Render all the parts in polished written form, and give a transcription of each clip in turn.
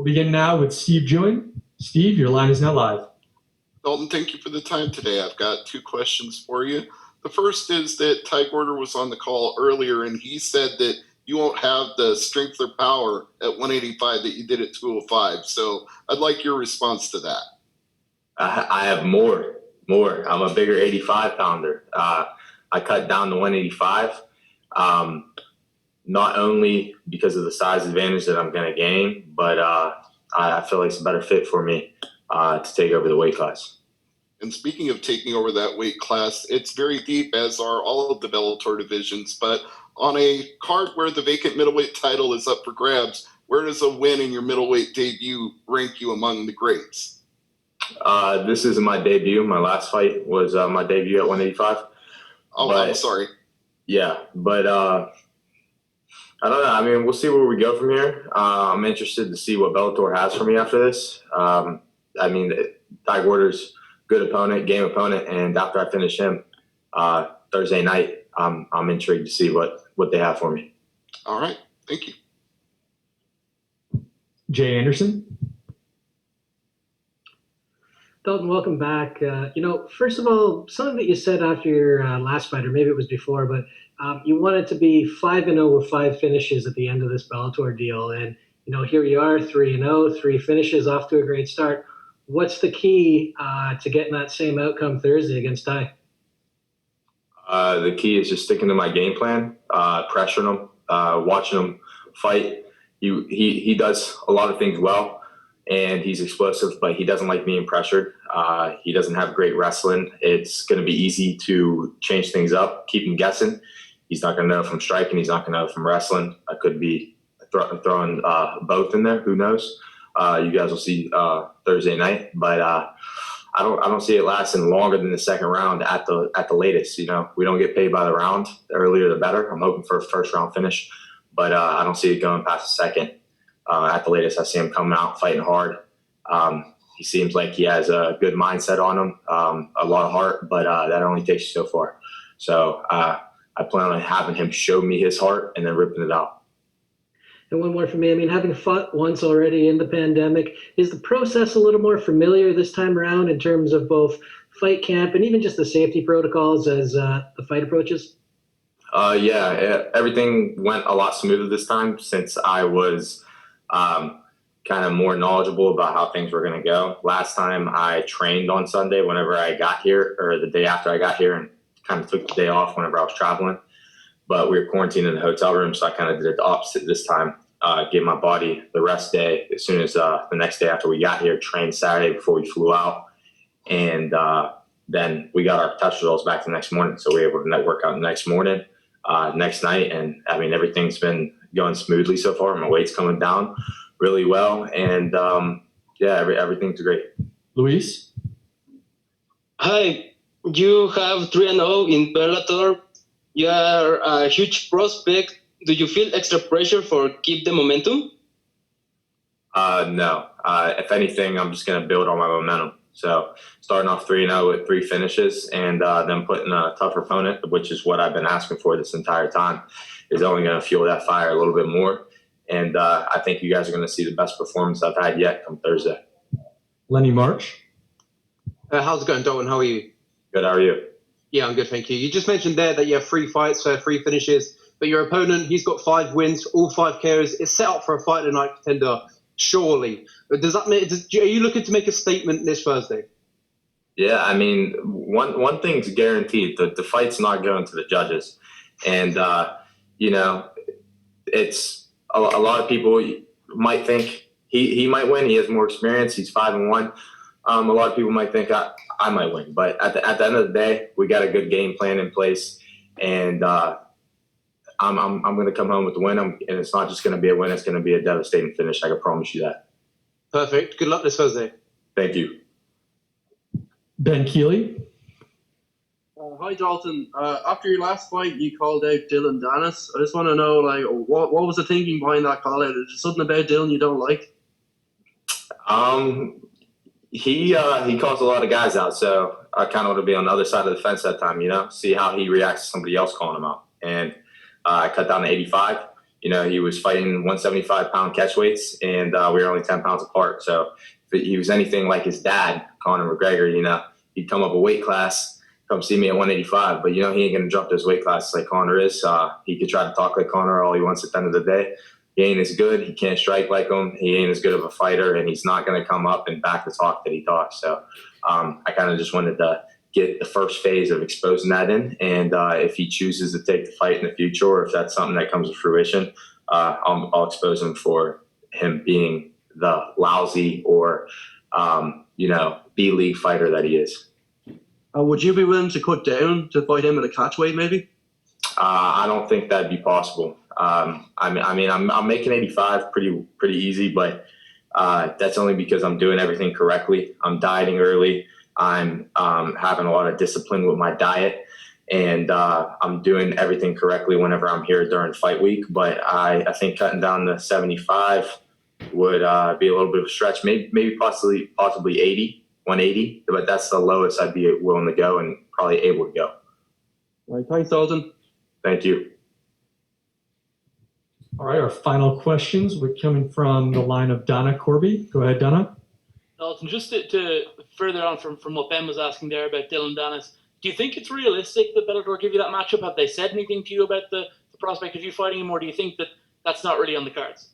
begin now with Steve Jewin. Steve, your line is now live. Dalton, thank you for the time today. I've got two questions for you. The first is that Ty Gorder was on the call earlier, and he said that you won't have the strength or power at 185 that you did at 205. So I'd like your response to that. I have more. I'm a bigger 85-pounder. I cut down to 185, not only because of the size advantage that I'm going to gain, but I feel like it's a better fit for me to take over the weight class. And speaking of taking over that weight class, it's very deep, as are all of the Bellator divisions. But on a card where the vacant middleweight title is up for grabs, where does a win in your middleweight debut rank you among the greats? This isn't my debut. My last fight was my debut at 185. Oh, I'm sorry. Yeah, but I don't know. I mean, we'll see where we go from here. I'm interested to see what Bellator has for me after this. I mean, Ty Gorder's good opponent, game opponent, and after I finish him Thursday night, I'm intrigued to see what they have for me. All right. Thank you. Jay Anderson. Dalton, welcome back. First of all, something that you said after your last fight, or maybe it was before, but you wanted to be 5-0 with 5 finishes at the end of this Bellator deal. And, here you are, 3-0, 3 finishes, off to a great start. What's the key to getting that same outcome Thursday against Ty? The key is just sticking to my game plan, pressuring him, watching him fight. He does a lot of things well, and he's explosive, but he doesn't like being pressured. He doesn't have great wrestling. It's going to be easy to change things up, keep him guessing. He's not going to know if I'm striking. He's not going to know if I'm wrestling. I could be throwing both in there. Who knows? You guys will see Thursday night, but I don't see it lasting longer than the second round at the latest. We don't get paid by the round. The earlier the better. I'm hoping for a first round finish, but I don't see it going past the second. At the latest, I see him coming out fighting hard. He seems like he has a good mindset on him, a lot of heart, but that only takes you so far. So I plan on having him show me his heart and then ripping it out. And one more for me. I mean, having fought once already in the pandemic, is the process a little more familiar this time around in terms of both fight camp and even just the safety protocols as the fight approaches? Yeah, everything went a lot smoother this time since I was kind of more knowledgeable about how things were going to go. Last time I trained on Sunday whenever I got here, or the day after I got here, and kind of took the day off whenever I was traveling. But we were quarantined in the hotel room, so I kind of did the opposite this time. Gave my body the rest day as soon as the next day after we got here, trained Saturday before we flew out. And then we got our test results back the next morning. So we were able to network out the next morning, next night. And I mean, everything's been going smoothly so far. My weight's coming down really well. And everything's great. Luis? Hi, you have 3-0 in Bellator. You are a huge prospect. Do you feel extra pressure for keep the momentum? No. If anything, I'm just going to build on my momentum. So starting off 3-0 with 3 finishes and then putting a tougher opponent, which is what I've been asking for this entire time, is only going to fuel that fire a little bit more. And I think you guys are going to see the best performance I've had yet come Thursday. Lenny March? How's it going, Dalton? How are you? Good. How are you? Yeah, I'm good, thank you. You just mentioned there that you have 3 fights, 3 finishes, but your opponent, he's got 5 wins, all 5 KOs. It's set up for a fight tonight, contender, surely. But does that mean, are you looking to make a statement this Thursday? Yeah, I mean, one thing's guaranteed: the fight's not going to the judges, and it's a lot of people might think he might win. He has more experience. He's 5-1. A lot of people might think I might win, but at the end of the day, we got a good game plan in place, and I'm going to come home with the win. And it's not just going to be a win; it's going to be a devastating finish. I can promise you that. Perfect. Good luck this Thursday. Thank you. Ben Keeley? Hi, Dalton. After your last fight, you called out Dylan Dennis. I just want to know, what was the thinking behind that call out? Is there something about Dylan you don't like? He calls a lot of guys out, so I kind of want to be on the other side of the fence that time, see how he reacts to somebody else calling him out. And I cut down to 85. he was fighting 175-pound catch weights, and we were only 10 pounds apart. So if he was anything like his dad, Conor McGregor, he'd come up a weight class, come see me at 185. But, he ain't going to jump those weight classes like Conor is. He could try to talk like Conor all he wants at the end of the day. He ain't as good. He can't strike like him. He ain't as good of a fighter, and he's not going to come up and back the talk that he talks. So I kind of just wanted to get the first phase of exposing that in. And if he chooses to take the fight in the future, or if that's something that comes to fruition, I'll expose him for him being the lousy or, B-league fighter that he is. Would you be willing to cut down to fight him at a catch weight, maybe? I don't think that'd be possible. I'm making 85 pretty easy, but that's only because I'm doing everything correctly. I'm dieting early. I'm having a lot of discipline with my diet, and I'm doing everything correctly whenever I'm here during fight week. But I think cutting down to 75 would be a little bit of a stretch. Maybe possibly 180, but that's the lowest I'd be willing to go and probably able to go. All right, thanks, Dalton. Thank you. All right, our final questions were coming from the line of Donna Corby. Go ahead, Donna. Dalton, just to further on from what Ben was asking there about Dylan Dennis, do you think it's realistic that Bellator give you that matchup? Have they said anything to you about the prospect of you fighting him, or do you think that that's not really on the cards?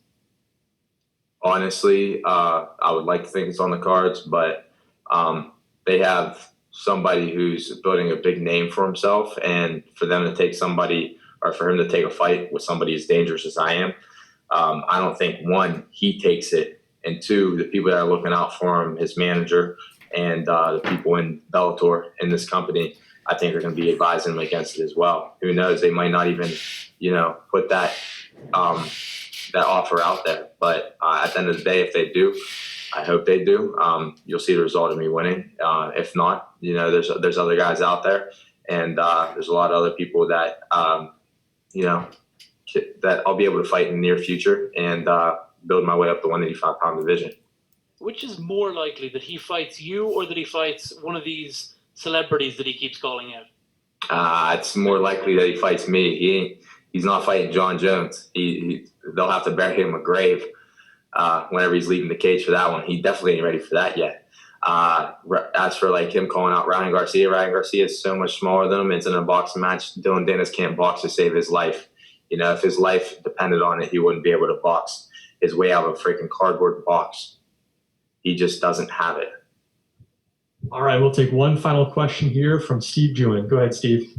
Honestly, I would like to think it's on the cards, but they have somebody who's building a big name for himself, and for them to take somebody, or for him to take a fight with somebody as dangerous as I am, I don't think, one, he takes it, and two, the people that are looking out for him, his manager, and the people in Bellator, in this company, I think are going to be advising him against it as well. Who knows? They might not even, put that offer out there. But at the end of the day, if they do, I hope they do. You'll see the result of me winning. If not, there's other guys out there, and there's a lot of other people that that I'll be able to fight in the near future and build my way up the 185-pound division. Which is more likely, that he fights you or that he fights one of these celebrities that he keeps calling out? It's more likely that he fights me. He's not fighting John Jones. They'll have to bury him a grave whenever he's leaving the cage for that one. He definitely ain't ready for that yet. As for him calling out Ryan Garcia is so much smaller than him. It's in a boxing match. Dylan Dennis can't box to save his life. If his life depended on it, he wouldn't be able to box his way out of a freaking cardboard box. He just doesn't have it. All right, we'll take one final question here from Steve Jewin. Go ahead, Steve.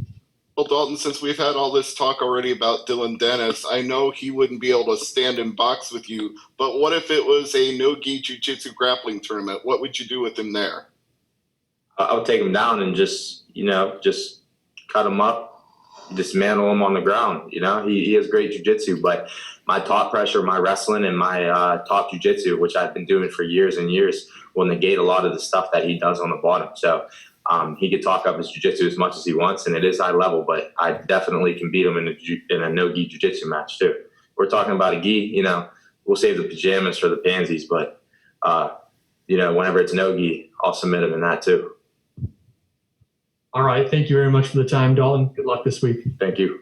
Well, Dalton, since we've had all this talk already about Dylan Dennis, I know he wouldn't be able to stand and box with you, but what if it was a no-gi jiu-jitsu grappling tournament? What would you do with him there? I would take him down and just cut him up, dismantle him on the ground. He has great jiu-jitsu, but my top pressure, my wrestling, and my top jiu-jitsu, which I've been doing for years and years, will negate a lot of the stuff that he does on the bottom. So he could talk up his jiu-jitsu as much as he wants, and it is high level, but I definitely can beat him in a no-gi jiu-jitsu match too. We're talking about a gi, we'll save the pajamas for the pansies, but whenever it's no-gi, I'll submit him in that too. All right, thank you very much for the time, Dalton. Good luck this week. Thank you.